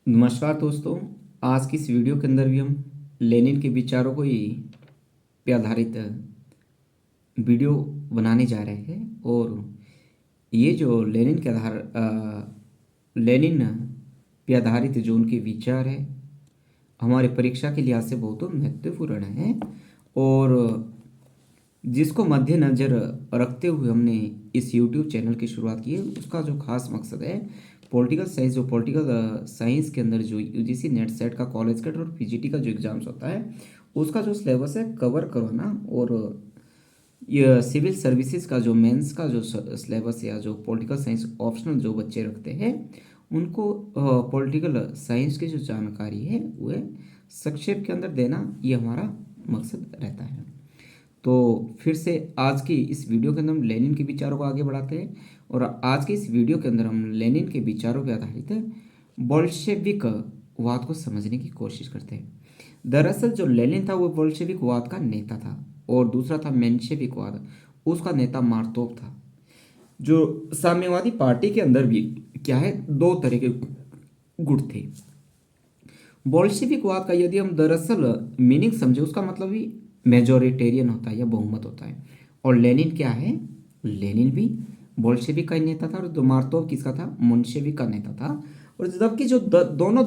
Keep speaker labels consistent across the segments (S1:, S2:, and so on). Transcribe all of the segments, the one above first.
S1: नमस्कार दोस्तों। आज की इस वीडियो के अंदर भी हम लेनिन के विचारों को ही पे आधारित वीडियो बनाने जा रहे हैं। और ये जो लेनिन के लेनिन पे आधारित जो उनके विचार है हमारे परीक्षा के लिहाज से बहुत महत्वपूर्ण है। और जिसको मद्देनज़र रखते हुए हमने इस YouTube चैनल की शुरुआत की है, उसका जो खास मकसद है पॉलिटिकल साइंस, जो पॉलिटिकल साइंस के अंदर जो यूजीसी नेट सेट का, कॉलेज कैट और पीजीटी का जो एग्जाम्स होता है उसका जो सिलेबस है कवर करवाना। और ये सिविल सर्विसेज का जो मेंस का जो सिलेबस या जो पॉलिटिकल साइंस ऑप्शनल जो बच्चे रखते हैं उनको पॉलिटिकल साइंस की जो जानकारी है वह संक्षेप के अंदर देना, ये हमारा मकसद रहता है। तो फिर से आज की इस वीडियो के अंदर हम लेनिन के विचारों को आगे बढ़ाते हैं। और आज की इस वीडियो के अंदर हम लेनिन के विचारों पर आधारित बोल्शेविक वाद को समझने की कोशिश करते हैं। दरअसल जो लेनिन था वो बोल्शेविक वाद का नेता था और दूसरा था मेंशेविक वाद, उसका नेता मार्तोव था। जो साम्यवादी पार्टी के अंदर भी क्या है, दो तरह के गुट थे। बोल्शेविक वाद का यदि हम दरअसल मीनिंग समझे, उसका मतलब भी मेजोरिटेरियन होता है या बहुमत होता है। और लेनिन क्या है, लेनिन भी बोल्शेविक का ही नेता था और जो मार्तोव किसका था, मुन्शेविक का नेता था। और जबकि जो दोनों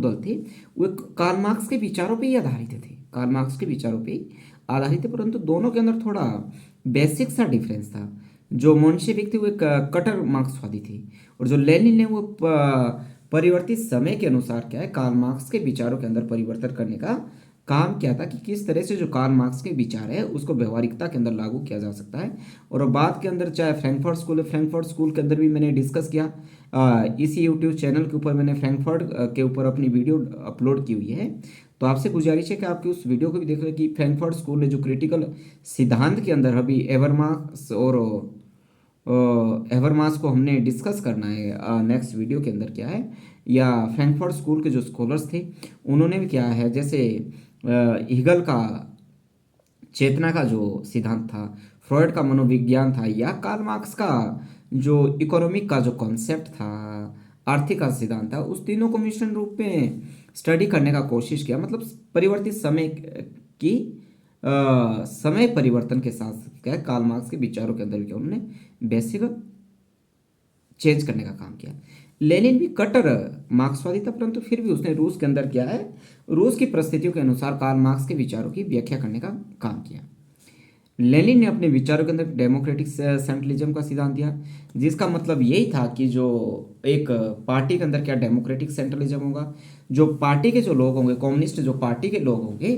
S1: दल थे वो कार्ल मार्क्स के विचारों पे ही आधारित थे, कार्ल मार्क्स के विचारों पे ही आधारित थे। परंतु दोनों के अंदर थोड़ा बेसिक सा डिफरेंस था। जो मुन्शेविक थे वो एक कट्टर मार्क्सवादी थे और जो लेनिन है वो परिवर्तित समय के अनुसार क्या है, कार्ल मार्क्स के विचारों के अंदर परिवर्तन करने का काम किया था कि किस तरह से जो कार्ल मार्क्स के विचार है उसको व्यवहारिकता के अंदर लागू किया जा सकता है। और बाद के अंदर चाहे फ्रैंकफर्ट स्कूल है, फ्रैंकफर्ट स्कूल के अंदर भी मैंने डिस्कस किया। इसी यूट्यूब चैनल के ऊपर मैंने फ्रैंकफर्ट के ऊपर अपनी वीडियो अपलोड की हुई है। तो आपसे गुजारिश है कि आपकी उस वीडियो को भी देख लें कि फ्रैंकफर्ट स्कूल ने जो क्रिटिकल सिद्धांत के अंदर अभी एवरमार्क्स और एवरमास को हमने डिस्कस करना है नेक्स्ट वीडियो के अंदर क्या है। या फ्रैंकफर्ट स्कूल के जो स्कॉलर्स थे उन्होंने भी क्या है, जैसे हीगल का चेतना का जो सिद्धांत था, फ्रॉयड का मनोविज्ञान था, या कार्ल मार्क्स का जो इकोनॉमिक का जो कॉन्सेप्ट था, आर्थिक का सिद्धांत था, उस तीनों को मिश्रण रूप में स्टडी करने का कोशिश किया। मतलब परिवर्तित समय की समय परिवर्तन के साथ क्या है, कार्ल मार्क्स के विचारों के अंदर भी क्या उन्होंने बेसिक चेंज करने का काम किया। लेनिन भी कट्टर मार्क्सवादी था, परंतु फिर भी उसने रूस के अंदर क्या है, रूस की परिस्थितियों के अनुसार कार्ल मार्क्स के विचारों की व्याख्या करने का काम किया। लेनिन ने अपने विचारों के अंदर डेमोक्रेटिक सेंट्रलिज्म का सिद्धांत दिया, जिसका मतलब यही था कि जो एक पार्टी के अंदर क्या डेमोक्रेटिक सेंट्रलिज्म होगा, जो पार्टी के जो लोग होंगे, कम्युनिस्ट जो पार्टी के लोग होंगे,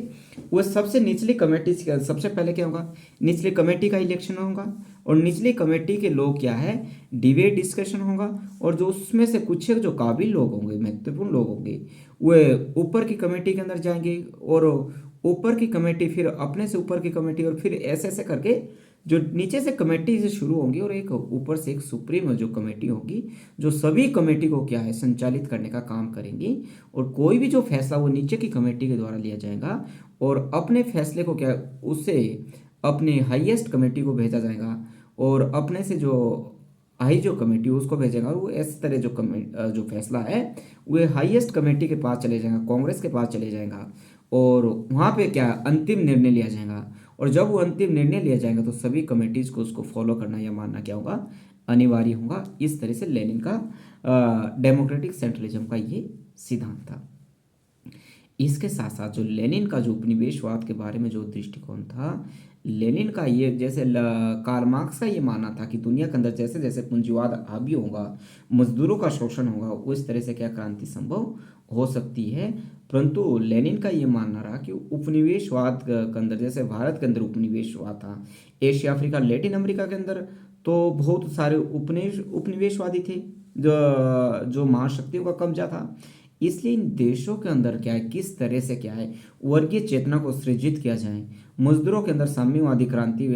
S1: वो सबसे निचली कमेटी से सबसे पहले क्या होगा, निचली कमेटी का इलेक्शन होगा। और निचली कमेटी के लोग क्या है, डिबेट डिस्कशन होगा। और जो उसमें से कुछ जो काबिल लोग होंगे, महत्वपूर्ण लोग होंगे, वे ऊपर की कमेटी के अंदर जाएंगे और ऊपर की कमेटी फिर अपने से ऊपर की कमेटी और फिर ऐसे ऐसे करके जो नीचे से कमेटी से शुरू होंगी और एक ऊपर से एक सुप्रीम जो कमेटी होगी जो सभी कमेटी को क्या है संचालित करने का काम करेंगी। और कोई भी जो फैसला वो नीचे की कमेटी के द्वारा लिया जाएगा और अपने फैसले को क्या उससे अपने हाईएस्ट कमेटी को भेजा जाएगा और अपने से जो हाई जो कमेटी उसको भेजेगा और वो इस तरह जो जो फैसला है वो हाईएस्ट कमेटी के पास चले जाएगा, कांग्रेस के पास चले जाएगा और वहाँ पे क्या अंतिम निर्णय लिया जाएगा। और जब वो अंतिम निर्णय लिया जाएगा तो सभी कमेटीज को उसको फॉलो करना या मानना क्या होगा, अनिवार्य होगा। इस तरह से लेनिन का डेमोक्रेटिक सेंट्रलिज्म का ये सिद्धांत था। इसके साथ साथ जो लेनिन का जो उपनिवेशवाद के बारे में जो दृष्टिकोण था, लेनिन का ये जैसे कार्ल मार्क्स का ये मानना था कि दुनिया के अंदर जैसे जैसे पूंजीवाद हावी होगा, मजदूरों का शोषण होगा, उस तरह से क्या क्रांति संभव हो सकती है। परंतु लेनिन का ये मानना रहा कि उपनिवेशवाद के अंदर जैसे भारत के अंदर उपनिवेशवाद था, एशिया अफ्रीका लैटिन अमेरिका के अंदर तो बहुत सारे उपनिवेशवादी थे जो जो महाशक्तियों का कब्जा था। इसलिए इन देशों के अंदर क्या है, किस तरह से क्या है वर्गीय चेतना को सृजित किया जाए, मजदूरों के अंदर साम्यवादी क्रांति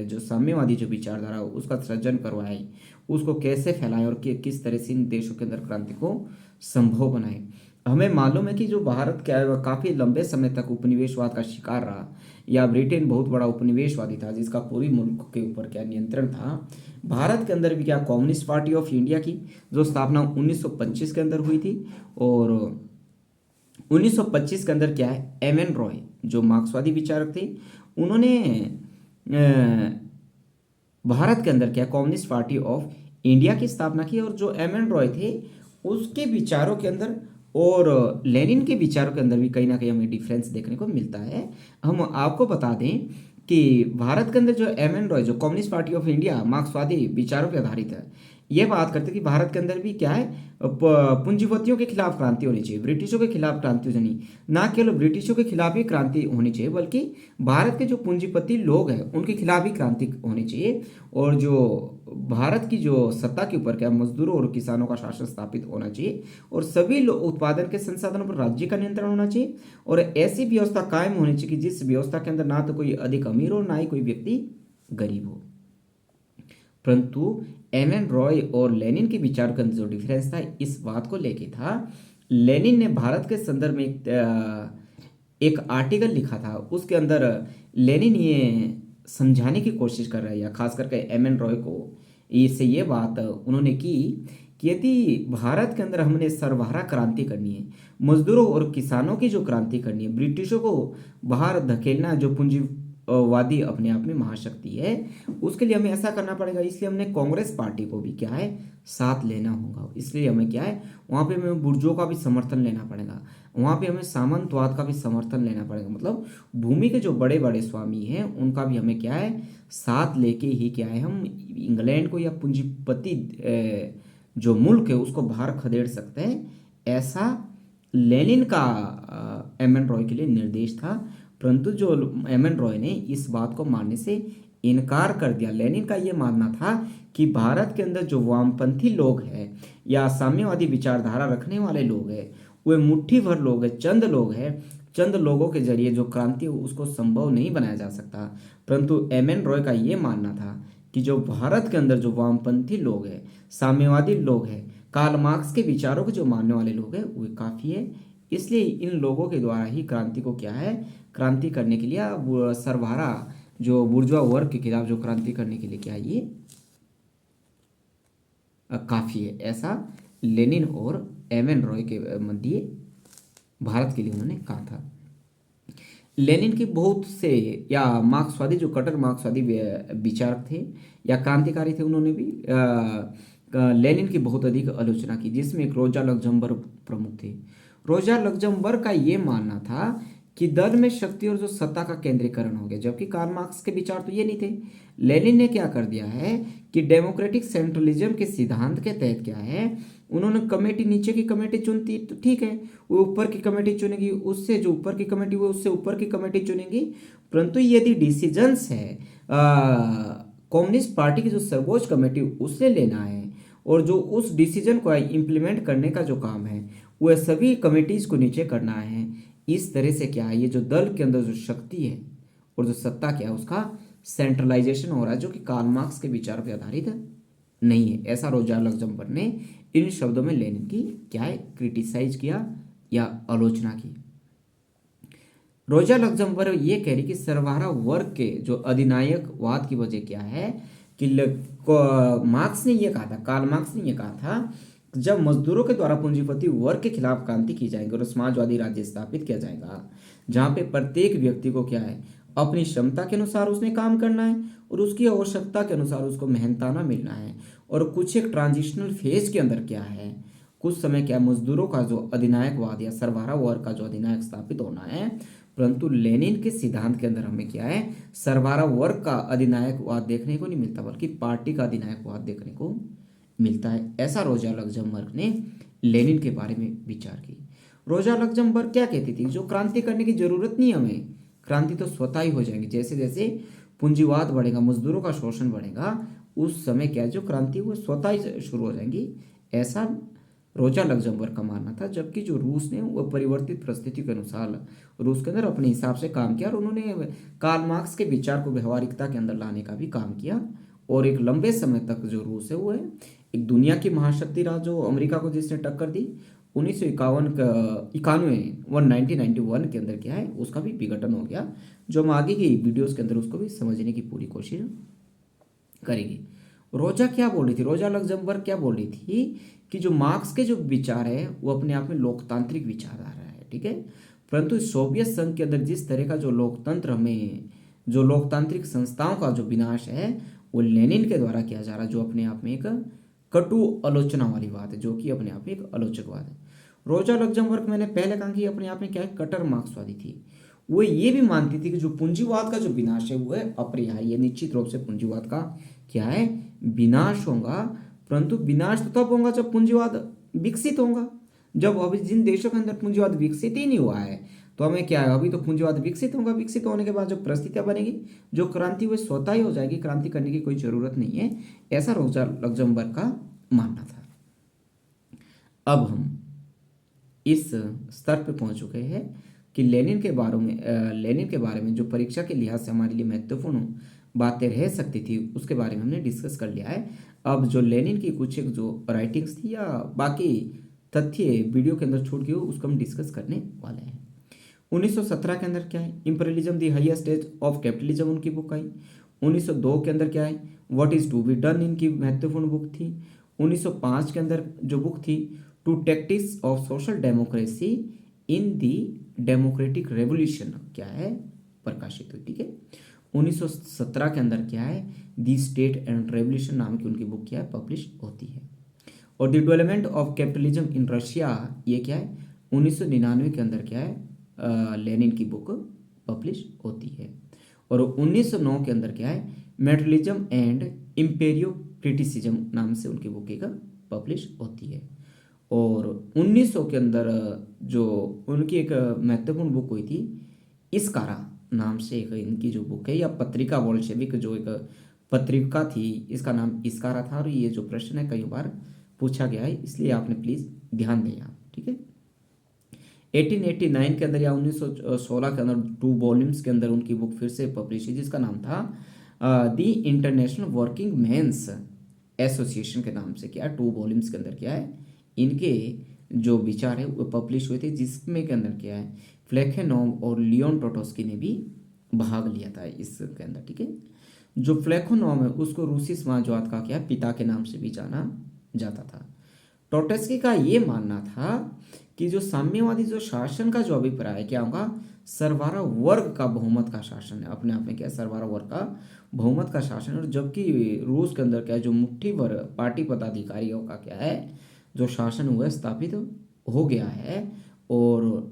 S1: जो साम्यवादी जो विचारधारा हो उसका सृजन करवाए, उसको कैसे फैलाएं और किस तरह से इन देशों के अंदर क्रांति को संभव बनाए। हमें मालूम है कि जो भारत क्या है, वह काफी लंबे समय तक उपनिवेशवाद का शिकार रहा, या ब्रिटेन बहुत बड़ा उपनिवेशवादी था जिसका पूरी मुल्क के ऊपर क्या नियंत्रण था। भारत के अंदर भी क्या कम्युनिस्ट पार्टी ऑफ इंडिया की जो स्थापना 1925 के अंदर हुई थी, और 1925 के अंदर क्या है, एम एन रॉय जो मार्क्सवादी विचारक थे, उन्होंने भारत के अंदर क्या कम्युनिस्ट पार्टी ऑफ इंडिया की स्थापना की। और जो एम एन रॉय थे उसके विचारों के अंदर और लेनिन के विचारों के अंदर भी कहीं ना कहीं हमें डिफरेंस देखने को मिलता है। हम आपको बता दें कि भारत के अंदर जो एम एन रॉय जो कम्युनिस्ट पार्टी ऑफ इंडिया मार्क्सवादी विचारों पर आधारित है, ये बात करते हैं कि भारत के अंदर भी क्या है, पूंजीपतियों के खिलाफ क्रांति होनी चाहिए, ब्रिटिशों के खिलाफ क्रांति होनी, ना केवल ब्रिटिशों के खिलाफ ही क्रांति होनी चाहिए बल्कि भारत के जो पूंजीपति लोग हैं उनके खिलाफ भी क्रांति होनी चाहिए। और जो भारत की जो सत्ता के ऊपर क्या मजदूरों और किसानों का शासन स्थापित होना चाहिए, और सभी उत्पादन के संसाधनों पर राज्य का नियंत्रण होना चाहिए, और ऐसी व्यवस्था कायम होनी चाहिए कि जिस व्यवस्था के अंदर ना तो कोई अधिक अमीर हो ना ही कोई व्यक्ति गरीब हो। परंतु एम एन रॉय और लेनिन के विचार का जो डिफरेंस था इस बात को लेके था। लेनिन ने भारत के संदर्भ में एक आर्टिकल लिखा था, उसके अंदर लेनिन ये समझाने की कोशिश कर रहा है, या खास करके एम एन रॉय को इससे ये बात उन्होंने की कि यदि भारत के अंदर हमने सर्वहारा क्रांति करनी है, मजदूरों और किसानों की जो क्रांति करनी है, ब्रिटिशों को बाहर धकेलना जो पूंजीवादी अपने आप में महाशक्ति है, उसके लिए हमें ऐसा करना पड़ेगा। इसलिए हमने कांग्रेस पार्टी को भी क्या है साथ लेना होगा। इसलिए हमें क्या है वहाँ पे हमें बुर्जों का भी समर्थन लेना पड़ेगा, वहाँ पे हमें सामंतवाद का भी समर्थन लेना पड़ेगा, मतलब भूमि के जो बड़े बड़े स्वामी हैं उनका भी हमें क्या है साथ लेके ही क्या है हम इंग्लैंड को या पूंजीपति जो मुल्क है उसको बाहर खदेड़ सकते हैं। ऐसा लेनिन का एम एन रॉय के लिए निर्देश था। परंतु जो एम एन रॉय ने इस बात को मानने से इनकार कर दिया। लेनिन का यह मानना था कि भारत के अंदर जो वामपंथी लोग हैं या साम्यवादी विचारधारा रखने वाले लोग हैं, वे मुट्ठी भर लोग हैं, चंद लोग हैं, चंद लोगों के जरिए जो क्रांति हो उसको संभव नहीं बनाया जा सकता। परंतु एम एन रॉय का ये मानना था कि जो भारत के अंदर जो वामपंथी लोग हैं, साम्यवादी लोग हैं, कार्ल मार्क्स के विचारों के जो मानने वाले लोग हैं वे काफ़ी है। इसलिए इन लोगों के द्वारा ही क्रांति को क्या है क्रांति करने के लिए वो सर्वहारा जो बुर्जुआ वर्ग के खिलाफ जो क्रांति करने के लिए क्या है ये काफ़ी है। ऐसा लेनिन और एम एन रॉय के मध्य भारत के लिए उन्होंने कहा था। लेनिन के बहुत से या मार्क्सवादी जो कट्टर मार्क्सवादी विचारक थे या क्रांतिकारी थे, उन्होंने भी लेनिन की बहुत अधिक आलोचना की, जिसमें एक रोजा लक्जमबर्ग प्रमुख थे। रोजा लक्जमबर्ग का ये मानना था कि दल में शक्ति और जो सत्ता का केंद्रीकरण हो गया, जबकि कार्ल मार्क्स के विचार तो ये नहीं थे। लेनिन ने क्या कर दिया है कि डेमोक्रेटिक सेंट्रलिज्म के सिद्धांत के तहत क्या है उन्होंने कमेटी, नीचे की कमेटी चुनती तो ठीक है, वो ऊपर की कमेटी चुनेगी, उससे जो ऊपर की कमेटी वो उससे ऊपर की कमेटी चुनेगी। परंतु यदि डिसीजंस है कम्युनिस्ट पार्टी की जो सर्वोच्च कमेटी उससे लेना है, और जो उस डिसीजन को इम्प्लीमेंट करने का जो काम है वह सभी कमेटीज को नीचे करना है। इस तरह से क्या है ये जो दल के अंदर जो शक्ति है और जो सत्ता क्या है उसका सेंट्रलाइजेशन हो रहा है, जो कि कार्ल मार्क्स के विचार पर आधारित नहीं है। ऐसा रोजा लक्जमबर्ग ने इन शब्दों में लेनिन की क्या है क्रिटिसाइज किया या आलोचना की। रोजा लक्जमबर्ग ये कह रही कि सर्वहारा वर्ग के जो अधिनायकवाद की वजह क्या है कि मार्क्स ने ये कहा था, कार्ल मार्क्स ने ये कहा था, जब मजदूरों के द्वारा पूंजीपति वर्ग के खिलाफ क्रांति की जाएगी और समाजवादी राज्य स्थापित किया जाएगा जहाँ पे प्रत्येक व्यक्ति को क्या है अपनी क्षमता के अनुसार उसने काम करना है और उसकी आवश्यकता के अनुसार उसको मेहनताना मिलना है, और कुछ एक ट्रांजिशनल फेज के अंदर क्या है कुछ समय क्या मजदूरों का जो अधिनायकवाद या सर्वहारा वर्ग का जो अधिनायक स्थापित होना है। परंतु लेनिन के सिद्धांत के अंदर हमें क्या है सर्वहारा वर्ग का अधिनायकवाद देखने को नहीं मिलता बल्कि पार्टी का अधिनायकवाद देखने को मिलता है। ऐसा रोजा लक्जमबर्ग ने लेनिन के बारे में विचार की। रोजा लक्जमबर्ग क्या कहती थी, जो क्रांति करने की जरूरत नहीं हमें, क्रांति तो स्वतः ही हो जाएगी। जैसे जैसे पूंजीवाद बढ़ेगा, मजदूरों का शोषण बढ़ेगा, उस समय क्या जो क्रांति वो स्वतः ही शुरू हो जाएंगी। ऐसा रोजा लक्जमबर्ग का मानना था। जबकि जो रूस ने वो परिवर्तित परिस्थिति के अनुसार रूस के अंदर अपने हिसाब से काम किया और उन्होंने कार्ल मार्क्स के विचार को व्यवहारिकता के अंदर लाने का भी काम किया, और एक लंबे समय तक जो रूस है वो है एक दुनिया की महाशक्ति रहा, जो अमेरिका को जिसने टक्कर दी, 1951 का 91 1991 के अंदर क्या है उसका भी विघटन हो गया, जो हम आगे की वीडियोस के अंदर उसको भी समझने की पूरी कोशिश करेंगे। रोजा क्या बोल रही थी, रोजा लग्जमबर्ग क्या बोल रही थी कि जो मार्क्स के जो विचार है वो अपने आप में लोकतांत्रिक विचारधारा है, ठीक है। परंतु सोवियत संघ के अंदर जिस तरह का जो लोकतंत्र हमें, जो लोकतांत्रिक संस्थाओं का जो विनाश है वो लेनिन के द्वारा किया जा रहा है, जो अपने आप में एक कटु आलोचना वाली बात है, जो कि अपने आप में एक आलोचकवाद है। रोजा लग्जमबर्ग मैंने पहले कहा कि अपने आप में क्या है, कट्टर मार्क्सवादी थी। वो ये भी मानती थी कि जो पूंजीवाद का जो विनाश है वो है अपरिहार्य, निश्चित रूप से पूंजीवाद का क्या है, विनाश होगा। परंतु विनाश तो तब होगा जब पूंजीवाद विकसित होगा। जब अभी जिन देशों के अंदर पूंजीवाद विकसित ही नहीं हुआ है तो हमें क्या है, अभी तो पूंजीवाद विकसित होगा, विकसित होने के बाद जो परिस्थितियां बनेगी, जो क्रांति वो स्वतः ही हो जाएगी, क्रांति करने की कोई जरूरत नहीं है, ऐसा रोजा लग्जमबर्ग का मानना था। अब हम इस स्तर पे पहुंच चुके हैं कि लेनिन के बारे में जो परीक्षा के लिहाज से हमारे लिए महत्वपूर्ण बातें रह सकती थी उसके बारे में हमने डिस्कस कर लिया है। अब जो लेनिन की कुछ एक जो राइटिंग्स थी या बाकी तथ्य वीडियो के अंदर छूट गई हो उसको हम डिस्कस करने वाले हैं। 1917 के अंदर क्या है, imperialism the highest stage of capitalism उनकी बुक आई। 1902 के अंदर क्या है, what is to be done इनकी महत्वपूर्ण बुक थी। 1905 के अंदर जो बुक थी, two tactics of social democracy in the democratic revolution क्या है, प्रकाशित हुई, ठीक है। 1917 के अंदर क्या है, दी स्टेट एंड रेवोल्यूशन नाम की उनकी बुक क्या है, पब्लिश होती है। और the development of capitalism in Russia ये क्या है, 1999 के अंदर क्या है, लेनिन की बुक पब्लिश होती है। और 1909 के अंदर क्या है, मेटलिज्म एंड इम्पेरियो क्रिटिसिज्म नाम से उनकी बुक एक पब्लिश होती है। और 1900 के अंदर जो उनकी एक महत्वपूर्ण बुक हुई थी, इस्कारा नाम से एक इनकी जो बुक है, या पत्रिका बोल्शेविक जो एक पत्रिका थी, इसका नाम इस्कारा था। और ये जो प्रश्न है कई बार पूछा गया है, इसलिए आपने प्लीज ध्यान दें आप, ठीक है। 1889 के अंदर या 1916 के अंदर 2 वॉल्यूम्स के अंदर उनकी बुक फिर से पब्लिश हुई जिसका नाम था the international working men's association के नाम से क्या 2 वॉल्यूम्स के अंदर क्या है, इनके जो विचार है वो पब्लिश हुए थे, जिसमें के अंदर क्या है, फ्लेखेनोव और लियोन टोटोस्की ने भी भाग लिया था इसके अंदर, ठीक है। जो फ्लेखेनोव है उसको रूसी समाजवाद का क्या पिता के नाम से भी जाना जाता था। टोटेस्की का ये मानना था कि जो साम्यवादी जो शासन का जो अभिप्राय है क्या होगा, सरवारा वर्ग का बहुमत का शासन है, अपने आप में क्या है, सरवारा वर्ग का बहुमत का शासन। और जबकि रूस के अंदर क्या है, जो मुट्ठी भर पार्टी पदाधिकारियों का क्या है, जो शासन हुआ स्थापित हो गया है। और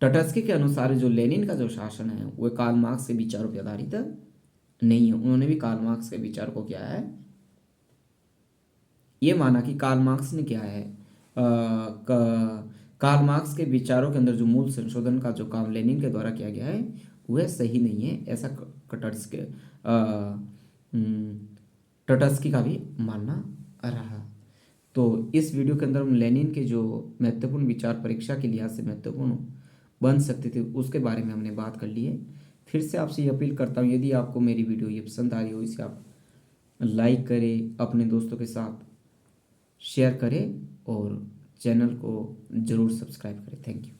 S1: टटस्की के अनुसार जो लेनिन का जो शासन है वो कार्ल मार्क्स के विचारों पर आधारित नहीं है। उन्होंने भी कार्ल मार्क्स के विचार को क्या है, ये माना कि कार्ल मार्क्स ने क्या है, कार्ल मार्क्स के विचारों के अंदर जो मूल संशोधन का जो काम लेनिन के द्वारा किया गया है वह सही नहीं है, ऐसा टटस्की का भी मानना रहा। तो इस वीडियो के अंदर हम लेनिन के जो महत्वपूर्ण विचार परीक्षा के लिहाज से महत्वपूर्ण बन सकते थे उसके बारे में हमने बात कर ली है। फिर से आपसे ये अपील करता हूँ, यदि आपको मेरी वीडियो ये पसंद आ रही हो इसे आप लाइक करें, अपने दोस्तों के साथ शेयर करें और चैनल को ज़रूर सब्सक्राइब करें। Thank you.